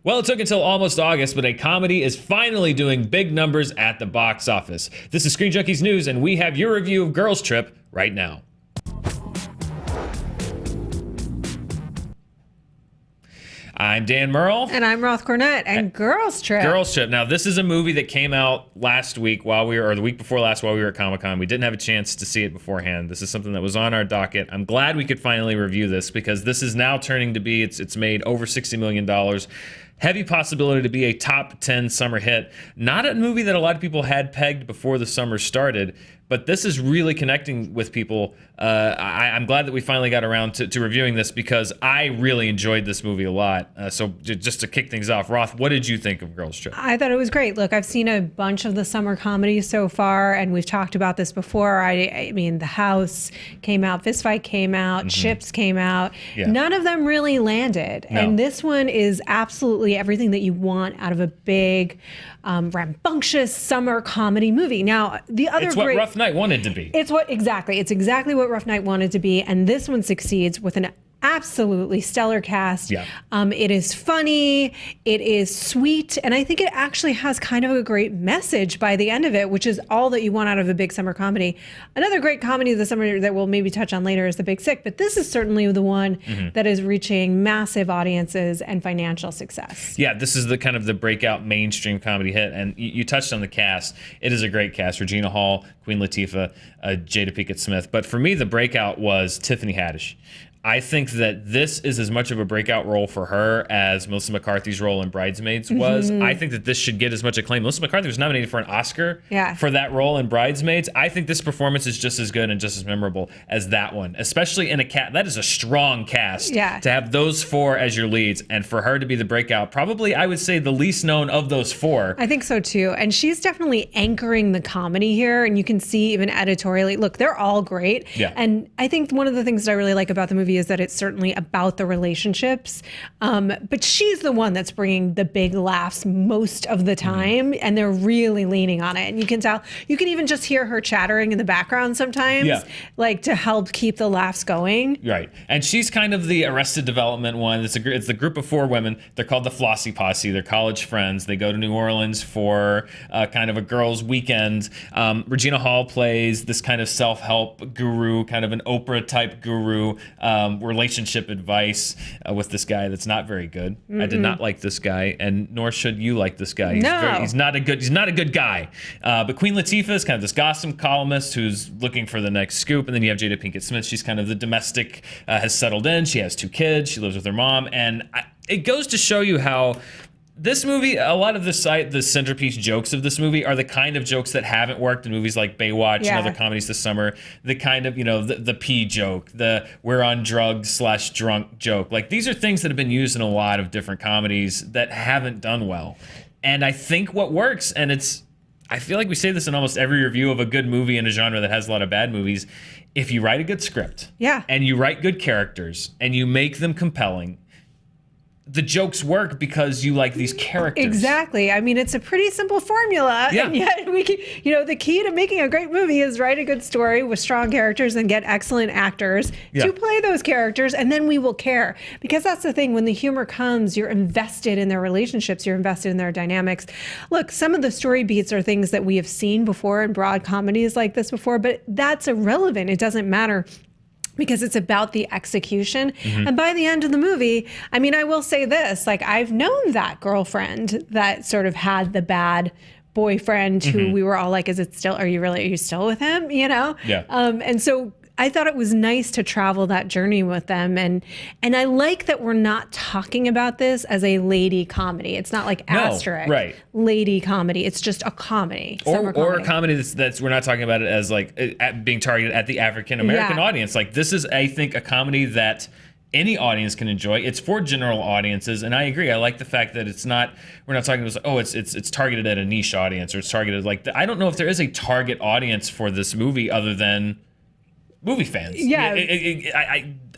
Well, it took until almost August, but a comedy is finally doing big numbers at the box office. This is Screen Junkies News, and we have your review of Girls Trip right now. I'm Dan Merle. And I'm Roth Cornett. And Girls Trip. Girls Trip. Now, this is a movie that came out last week or the week before last while we were at Comic-Con. We didn't have a chance to see it beforehand. This is something that was on our docket. I'm glad we could finally review this because this is now turning to be, it's made over $60 million. Heavy possibility to be a top 10 summer hit. Not a movie that a lot of people had pegged before the summer started, but this is really connecting with people. I'm glad that we finally got around to reviewing this because I really enjoyed this movie a lot. So just to kick things off, Roth, what did you think of Girls Trip? I thought it was great. Look, I've seen a bunch of the summer comedies so far, and we've talked about this before. I mean, The House came out, Fist Fight came out, Chips came out. Yeah. None of them really landed. No. And this one is absolutely everything that you want out of a big, rambunctious summer comedy movie. Now, the other It's what Rough Night wanted to be. It's exactly what Rough Night wanted to be, and this one succeeds with an absolutely stellar cast. Yeah. It is funny, it is sweet, and I think it actually has kind of a great message by the end of it, which is all that you want out of a big summer comedy. Another great comedy of the summer that we'll maybe touch on later is The Big Sick, but this is certainly the one that is reaching massive audiences and financial success. Yeah, this is the kind of the breakout mainstream comedy hit, and you touched on the cast. It is a great cast. Regina Hall, Queen Latifah, Jada Pinkett Smith, but for me, the breakout was Tiffany Haddish. I think that this is as much of a breakout role for her as Melissa McCarthy's role in Bridesmaids was. I think that this should get as much acclaim. Melissa McCarthy was nominated for an Oscar for that role in Bridesmaids. I think this performance is just as good and just as memorable as that one, especially in a cast. That is a strong cast to have those four as your leads, and for her to be the breakout, probably I would say the least known of those four. I think so too, and she's definitely anchoring the comedy here, and you can see even editorially, look, they're all great. Yeah. And I think one of the things that I really like about the movie is that it's certainly about the relationships, but she's the one that's bringing the big laughs most of the time, and they're really leaning on it. And you can tell, you can even just hear her chattering in the background sometimes, like to help keep the laughs going. Right, and she's kind of the Arrested Development one. It's the group of four women. They're called the Flossie Posse. They're college friends. They go to New Orleans for kind of a girls' weekend. Regina Hall plays this kind of self-help guru, kind of an Oprah type guru. Relationship advice with this guy that's not very good. I did not like this guy, and nor should you like this guy. He's not a good guy. But Queen Latifah is kind of this gossip columnist who's looking for the next scoop, and then you have Jada Pinkett Smith. She's kind of the domestic, has settled in. She has two kids. She lives with her mom, and it goes to show you how this movie, a lot of the centerpiece jokes of this movie are the kind of jokes that haven't worked in movies like Baywatch and other comedies this summer. The kind of, the pee joke, the we're on drugs / drunk joke. Like, these are things that have been used in a lot of different comedies that haven't done well. And I think what works, and I feel like we say this in almost every review of a good movie in a genre that has a lot of bad movies, if you write a good script and you write good characters and you make them compelling, the jokes work because you like these characters. Exactly. I mean, it's a pretty simple formula. Yeah. And yet we can, the key to making a great movie is write a good story with strong characters and get excellent actors to play those characters, and then we will care. Because that's the thing, when the humor comes, you're invested in their relationships, you're invested in their dynamics. Look, some of the story beats are things that we have seen before in broad comedies like this before, but that's irrelevant. It doesn't matter, because it's about the execution. And by the end of the movie, I mean, I will say this, like, I've known that girlfriend that sort of had the bad boyfriend who we were all like, are you still with him? Yeah. And so I thought it was nice to travel that journey with them. And I like that we're not talking about this as a lady comedy. It's not like asterisk lady comedy. It's just a comedy. Or a comedy that's we're not talking about it as like being targeted at the African American audience. Like, this is, I think, a comedy that any audience can enjoy. It's for general audiences, and I agree. I like the fact that we're not talking about, it's targeted at a niche audience, or it's targeted I don't know if there is a target audience for this movie other than movie fans. Yeah.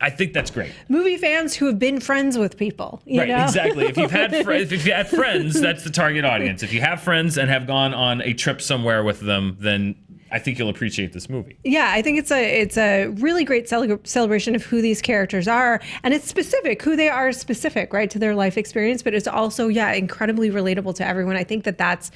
I think that's great. Movie fans who have been friends with people. You know? Exactly. If you've had friends, that's the target audience. If you have friends and have gone on a trip somewhere with them, then I think you'll appreciate this movie. Yeah, I think it's a really great celebration of who these characters are, and it's specific. Who they are is specific, right, to their life experience, but it's also incredibly relatable to everyone. I think that's.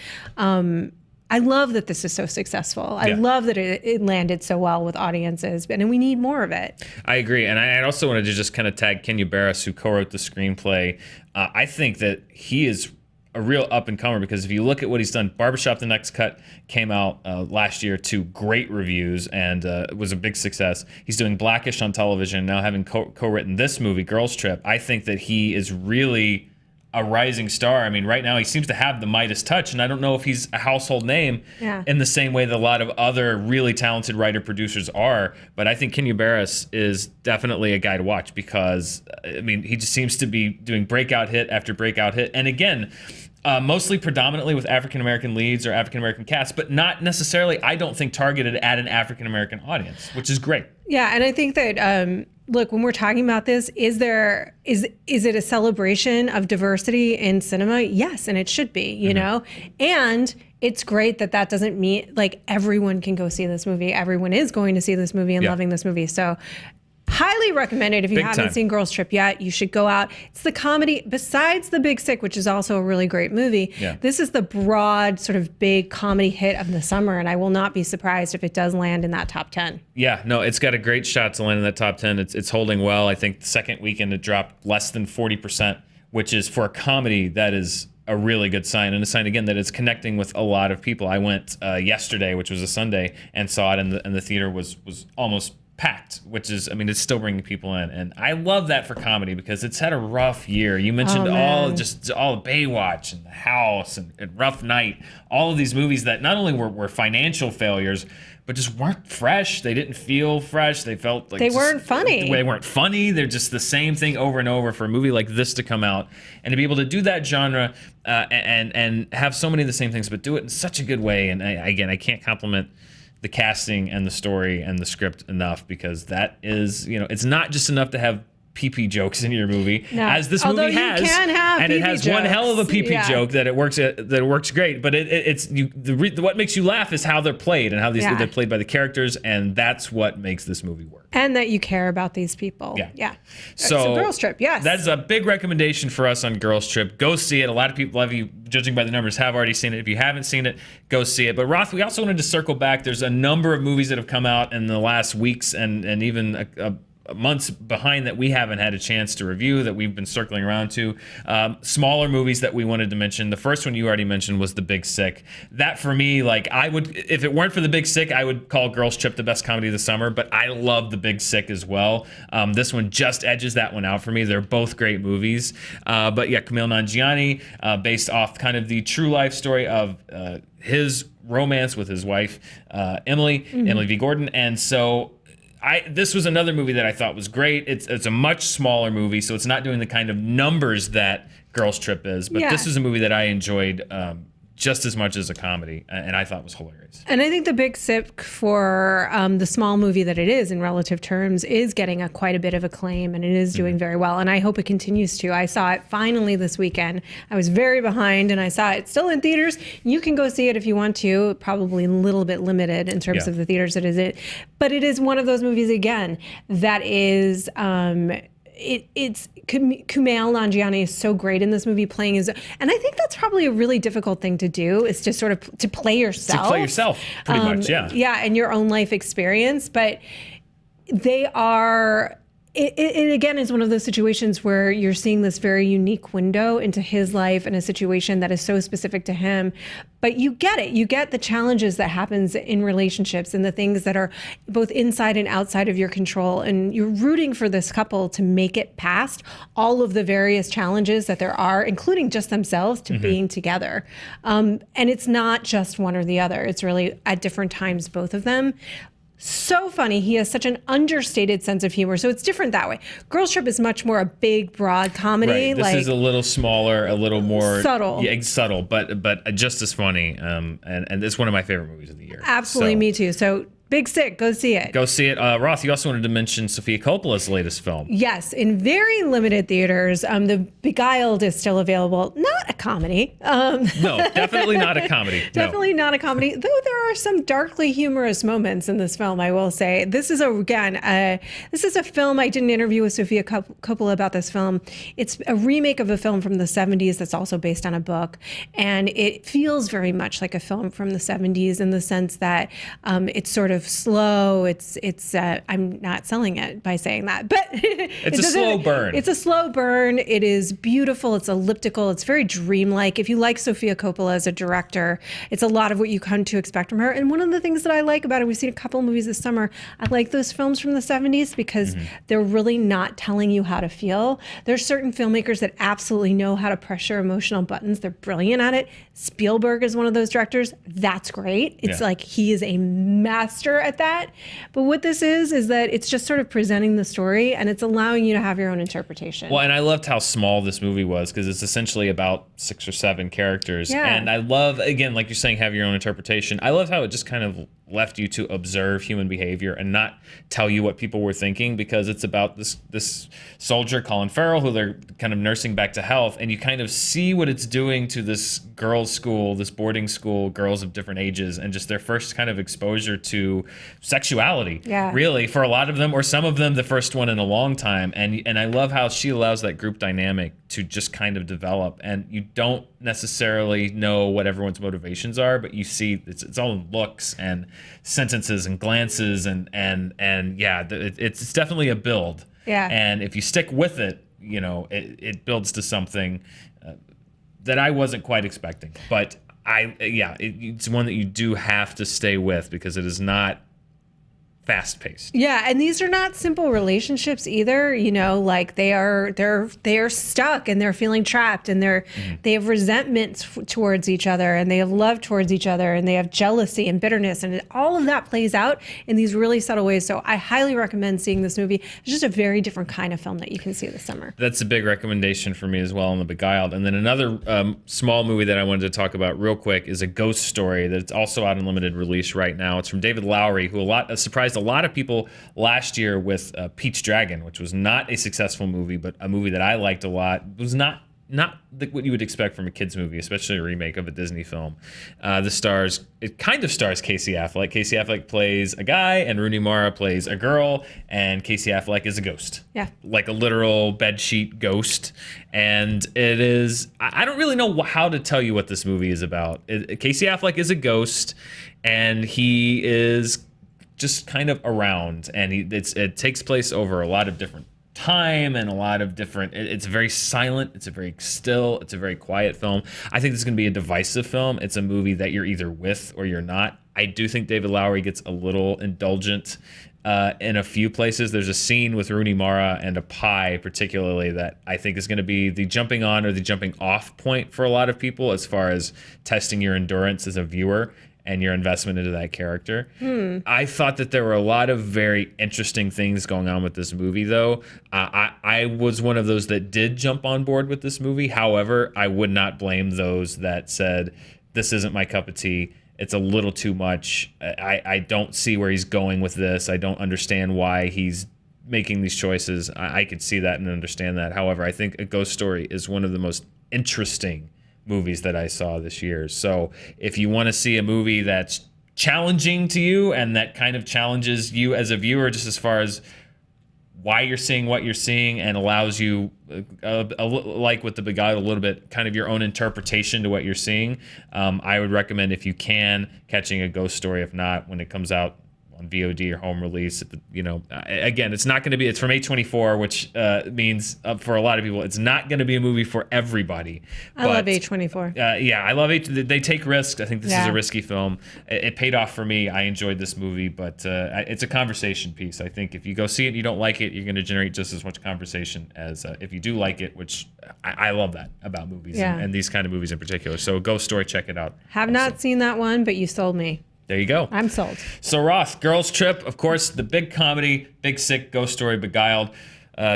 I love that this is so successful. I love that it landed so well with audiences, and we need more of it. I agree, and I also wanted to just kind of tag Kenya Barris, who co-wrote the screenplay. I think that he is a real up-and-comer, because if you look at what he's done, Barbershop: The Next Cut came out last year to great reviews and was a big success. He's doing Blackish on television, now having co-written this movie, Girls Trip. I think that he is really a rising star. I mean, right now he seems to have the Midas touch, and I don't know if he's a household name in the same way that a lot of other really talented writer-producers are, but I think Kenya Barris is definitely a guy to watch, because, I mean, he just seems to be doing breakout hit after breakout hit, and again, mostly predominantly with African-American leads or African-American casts, but not necessarily, I don't think, targeted at an African-American audience, which is great. Yeah, and I think that, look, when we're talking about this, is it a celebration of diversity in cinema? Yes, and it should be, you know? And it's great that doesn't mean, like, everyone can go see this movie. Everyone is going to see this movie and loving this movie. So highly recommended. If you haven't seen Girls Trip yet, you should go out. It's the comedy, besides The Big Sick, which is also a really great movie. This is the broad, sort of big comedy hit of the summer, and I will not be surprised if it does land in that top 10. Yeah, no, it's got a great shot to land in that top 10. It's holding well. I think the second weekend it dropped less than 40%, which is, for a comedy, that is a really good sign, and a sign again that it's connecting with a lot of people. I went yesterday, which was a Sunday, and saw it, and the theater was almost packed, which is, I mean, it's still bringing people in, and I love that for comedy, because it's had a rough year. You mentioned all Baywatch and The House and Rough Night, all of these movies that not only were financial failures, but just weren't fresh. They didn't feel fresh. They felt like they weren't funny. They weren't funny. They're just the same thing over and over. For a movie like this to come out and to be able to do that genre and have so many of the same things, but do it in such a good way. And I can't compliment the casting and the story and the script enough, because that is, it's not just enough to have PP jokes in your movie, as this movie has, and it has one hell of a PP joke that it works great. But what makes you laugh is how they're played and how they're played by the characters, and that's what makes this movie work. And that you care about these people. Yeah. So Girls Trip, yes. That's a big recommendation for us on Girls Trip. Go see it. A lot of people, judging by the numbers, have already seen it. If you haven't seen it, go see it. But Roth, we also wanted to circle back. There's a number of movies that have come out in the last weeks and even months behind that we haven't had a chance to review, that we've been circling around to. Smaller movies that we wanted to mention. The first one you already mentioned was The Big Sick. That, for me, I would, if it weren't for The Big Sick, I would call Girls Trip the best comedy of the summer, but I love The Big Sick as well. This one just edges that one out for me. They're both great movies. But yeah, Kumail Nanjiani, based off kind of the true life story of his romance with his wife, Emily V. Gordon. And so this was another movie that I thought was great. It's a much smaller movie, so it's not doing the kind of numbers that Girls Trip is. But this is a movie that I enjoyed just as much as a comedy, and I thought was hilarious. And I think The Big Sick, for the small movie that it is in relative terms, is getting quite a bit of acclaim, and it is doing very well. And I hope it continues to. I saw it finally this weekend. I was very behind, and I saw it still in theaters. You can go see it if you want to. Probably a little bit limited in terms of the theaters it is in. But it is one of those movies, again, that is... It's Kumail Nanjiani is so great in this movie, playing his, and I think that's probably a really difficult thing to do, is just sort of to play yourself. To play yourself, pretty much, yeah. Yeah, and your own life experience, but they are. It again is one of those situations where you're seeing this very unique window into his life and a situation that is so specific to him. But you get it. You get the challenges that happens in relationships and the things that are both inside and outside of your control. And you're rooting for this couple to make it past all of the various challenges that there are, including just themselves, to being together. And it's not just one or the other. It's really at different times, both of them. So funny. He has such an understated sense of humor. So it's different that way. Girls Trip is much more a big, broad comedy. Right. This is a little smaller, a little more subtle. Yeah, subtle, but just as funny. And it's one of my favorite movies of the year. Absolutely, me too. So Big Sick. Go see it. Go see it. Roth, you also wanted to mention Sofia Coppola's latest film. Yes, in very limited theaters. The Beguiled is still available. Not a comedy. No, definitely not a comedy. Definitely not a comedy, though there are some darkly humorous moments in this film, I will say. This is a film. I did an interview with Sofia Coppola about this film. It's a remake of a film from the 70s that's also based on a book. And it feels very much like a film from the 70s in the sense that it's sort of slow. I'm not selling it by saying that, but it's a slow burn. It's a slow burn. It is beautiful. It's elliptical. It's very dreamlike. If you like Sofia Coppola as a director, it's a lot of what you come to expect from her. And one of the things that I like about it, we've seen a couple of movies this summer. I like those films from the 70s because they're really not telling you how to feel. There's certain filmmakers that absolutely know how to press your emotional buttons. They're brilliant at it. Spielberg is one of those directors. That's great. It's like he is a master at that. But what this is that it's just sort of presenting the story and it's allowing you to have your own interpretation. Well, and I loved how small this movie was because it's essentially about 6 or 7 characters. Yeah. And I love, again, like you're saying, have your own interpretation. I loved how it just kind of left you to observe human behavior and not tell you what people were thinking, because it's about this soldier, Colin Farrell, who they're kind of nursing back to health, and you kind of see what it's doing to this girls' school, this boarding school, girls of different ages, and just their first kind of exposure to sexuality, really, for a lot of them, or some of them, the first one in a long time. And I love how she allows that group dynamic to just kind of develop, and you don't necessarily know what everyone's motivations are, but you see it's all in looks and sentences and glances and yeah, it's definitely a build. Yeah. And if you stick with it, you know, it builds to something that I wasn't quite expecting. But it's one that you do have to stay with because it is not fast-paced. Yeah, and these are not simple relationships either. You know, like they are stuck and they're feeling trapped, and they have resentments towards each other, and they have love towards each other, and they have jealousy and bitterness, and all of that plays out in these really subtle ways. So I highly recommend seeing this movie. It's just a very different kind of film that you can see this summer. That's a big recommendation for me as well on The Beguiled. And then another small movie that I wanted to talk about real quick is A Ghost Story that's also out in limited release right now. It's from David Lowery, who surprised a lot of people last year with Pete's Dragon, which was not a successful movie, but a movie that I liked a lot. It was not what you would expect from a kids movie, especially a remake of a Disney film. It kind of stars Casey Affleck. Casey Affleck plays a guy, and Rooney Mara plays a girl, and Casey Affleck is a ghost. Yeah. Like a literal bedsheet ghost. And it is, I don't really know how to tell you what this movie is about. Casey Affleck is a ghost, and he is just kind of around, and it takes place over a lot of different time and a lot of different, it's very silent, it's a very still, it's a very quiet film. I think this is going to be a divisive film. It's a movie that you're either with or you're not. I do think David Lowery gets a little indulgent in a few places. There's a scene with Rooney Mara and a pie particularly that I think is going to be the jumping on or the jumping off point for a lot of people as far as testing your endurance as a viewer and your investment into that character. I thought that there were a lot of very interesting things going on with this movie, though. I was one of those that did jump on board with this movie. However, I would not blame those that said, this isn't my cup of tea. It's a little too much. I don't see where he's going with this. I don't understand why he's making these choices. I could see that and understand that. However, I think A Ghost Story is one of the most interesting movies that I saw this year. So if you want to see a movie that's challenging to you and that kind of challenges you as a viewer, just as far as why you're seeing what you're seeing and allows you, like with The Beguiled, a little bit kind of your own interpretation to what you're seeing, I would recommend, if you can, catching A Ghost Story. If not, when it comes out on VOD or home release, again, it's not going to be, it's from A24, which means for a lot of people, it's not going to be a movie for everybody. I love A24. Yeah, I love it. They take risks. I think this is a risky film. It paid off for me. I enjoyed this movie, but it's a conversation piece. I think if you go see it and you don't like it, you're going to generate just as much conversation as if you do like it, which I love that about movies and these kind of movies in particular. So Ghost Story, check it out. Have not seen that one, but you sold me. There you go. I'm sold. So Roth, Girls Trip, of course, the big comedy, Big Sick, Ghost Story, Beguiled.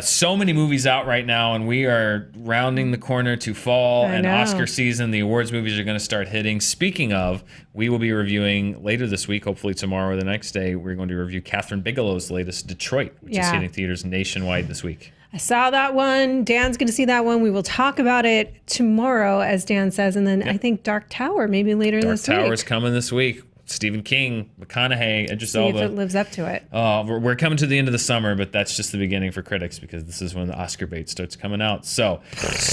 So many movies out right now, and we are rounding the corner to fall and Oscar season. The awards movies are going to start hitting. Speaking of, we will be reviewing later this week, hopefully tomorrow or the next day, we're going to review Catherine Bigelow's latest Detroit, which is hitting theaters nationwide this week. I saw that one. Dan's going to see that one. We will talk about it tomorrow, as Dan says. And then I think Dark Tower maybe later this week. Dark Tower's coming this week. Stephen King, McConaughey, Idris Elba. See if it lives up to it. We're coming to the end of the summer, but that's just the beginning for critics because this is when the Oscar bait starts coming out. So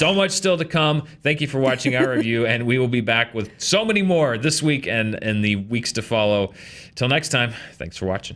much still to come. Thank you for watching our review, and we will be back with so many more this week and in the weeks to follow. Till next time, thanks for watching.